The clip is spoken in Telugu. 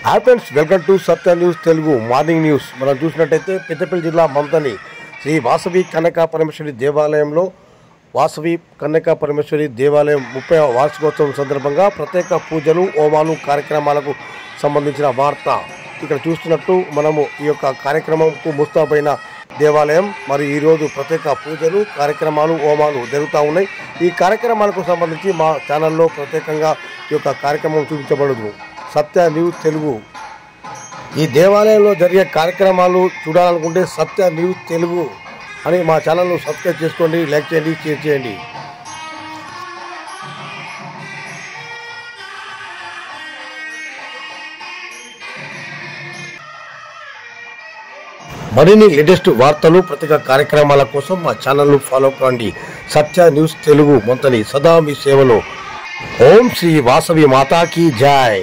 Hi friends, welcome to Satya news Telugu morning news. మనం చూసినట్టయితే పెద్దపల్లి జిల్లా మంతని శ్రీ వాసవి కన్యకా పరమేశ్వరి దేవాలయంలో వాసవి కన్యకా పరమేశ్వరి దేవాలయం 30వ వార్షికోత్సవం సందర్భంగా ప్రత్యేక పూజలు, హోమాలు, కార్యక్రమాలకు సంబంధించిన వార్త ఇక్కడ చూస్తున్నట్టు మనము ఈ యొక్క కార్యక్రమంకు ముస్తాబైన దేవాలయం. మరి ఈరోజు ప్రత్యేక పూజలు, కార్యక్రమాలు, హోమాలు జరుగుతూ ఉన్నాయి. ఈ కార్యక్రమాలకు సంబంధించి మా ఛానల్లో ప్రత్యేకంగా ఈ యొక్క కార్యక్రమం చూపించబడదు. సత్య న్యూస్ తెలుగు. ఈ దేవాలయంలో జరిగే కార్యక్రమాలు చూడాలనుకుంటే సత్య న్యూస్ తెలుగు అని మా ఛానల్ను సబ్స్క్రైబ్ చేసుకోండి, లైక్ చేయండి, షేర్ చేయండి. మరిన్ని లేటెస్ట్ వార్తలు, ప్రత్యేక కార్యక్రమాల కోసం మా ఛానల్ను ఫాలో కండి. సత్య న్యూస్ తెలుగు మంతని సదా మీ సేవలో. ఓం శ్రీ వాసవి మాతాకి జై.